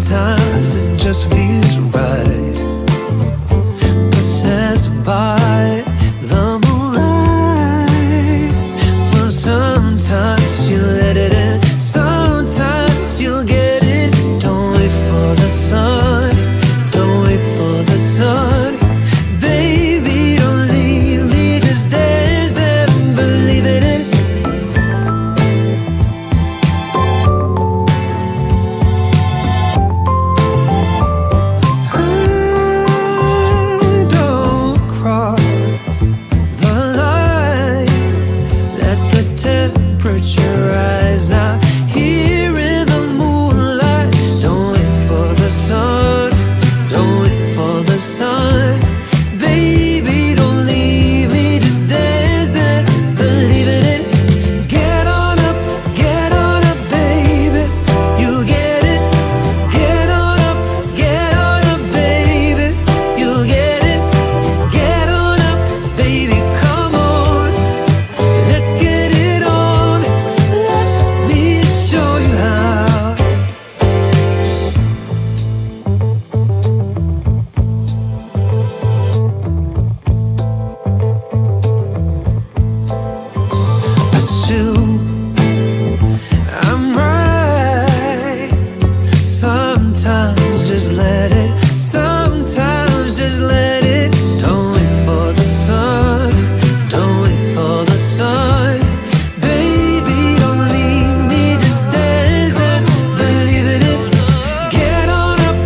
sometimes it just feels right. Possessed by the moonlight. Well, sometimes you let it in, sometimes you'll get it. Don't wait for the sun, don't wait for the sun. Baby, don't leave me, just dance and believe in it. Don't cross the line, let the temperature rise now. Here in the moonlight, don't wait for the sun, don't wait for the sun. Baby, don't leave me, just dance and believe in it. Get on up, baby, you get it. Get on up, baby, you get it. Get on up, baby, come on, let's get it on. Let me show you how. Assume I'm right. Sometimes just let it, sometimes just let it. Don't wait for the sun, don't wait for the sun. Baby, don't leave me, just dance and believe in it. Get on up,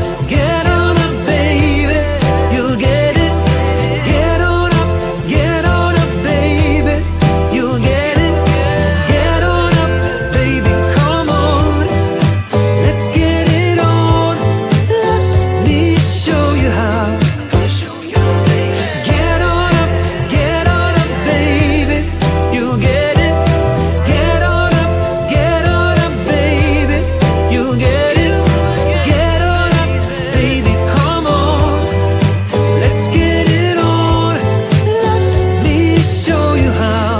baby, you'll get it. Get on up, baby, you'll get it. Get on up, baby, come on, let's get it on. Let me show you how. Get on up, baby, you'll get it. Get on up, baby, you'll get it. Get on up, baby, come on, let's get it on. Let me show you how.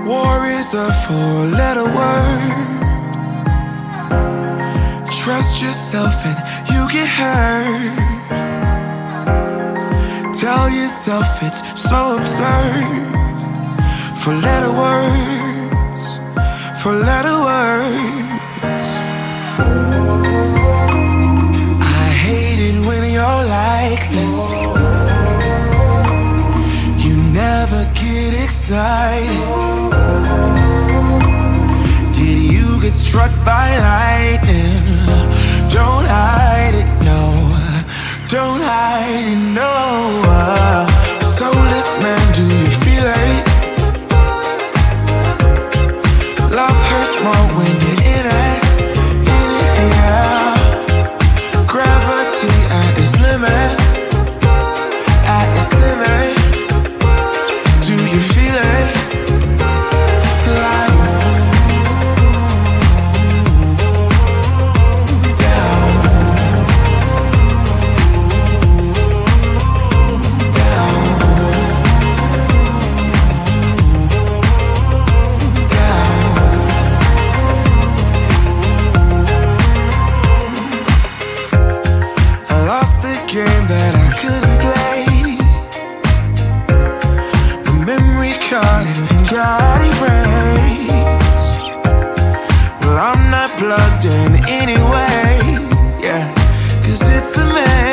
War is a four-letter word. Trust yourself and you get hurt. Tell yourself it's so absurd. Four-letter words, four-letter words. I hate it when you're like this. You never get excited. Did you get struck by lightning? Don't hide it, no. Don't hide it, no. Soulless man, do you feel it? Love hurts more when you're in it, yeah. Gravity at its limit, at its limit. Do you feel it? Like down, down, down. I lost the game that I couldn't play. The memory card got erased. Well, I'm not plugged in anyway, yeah, 'cause it's a mess.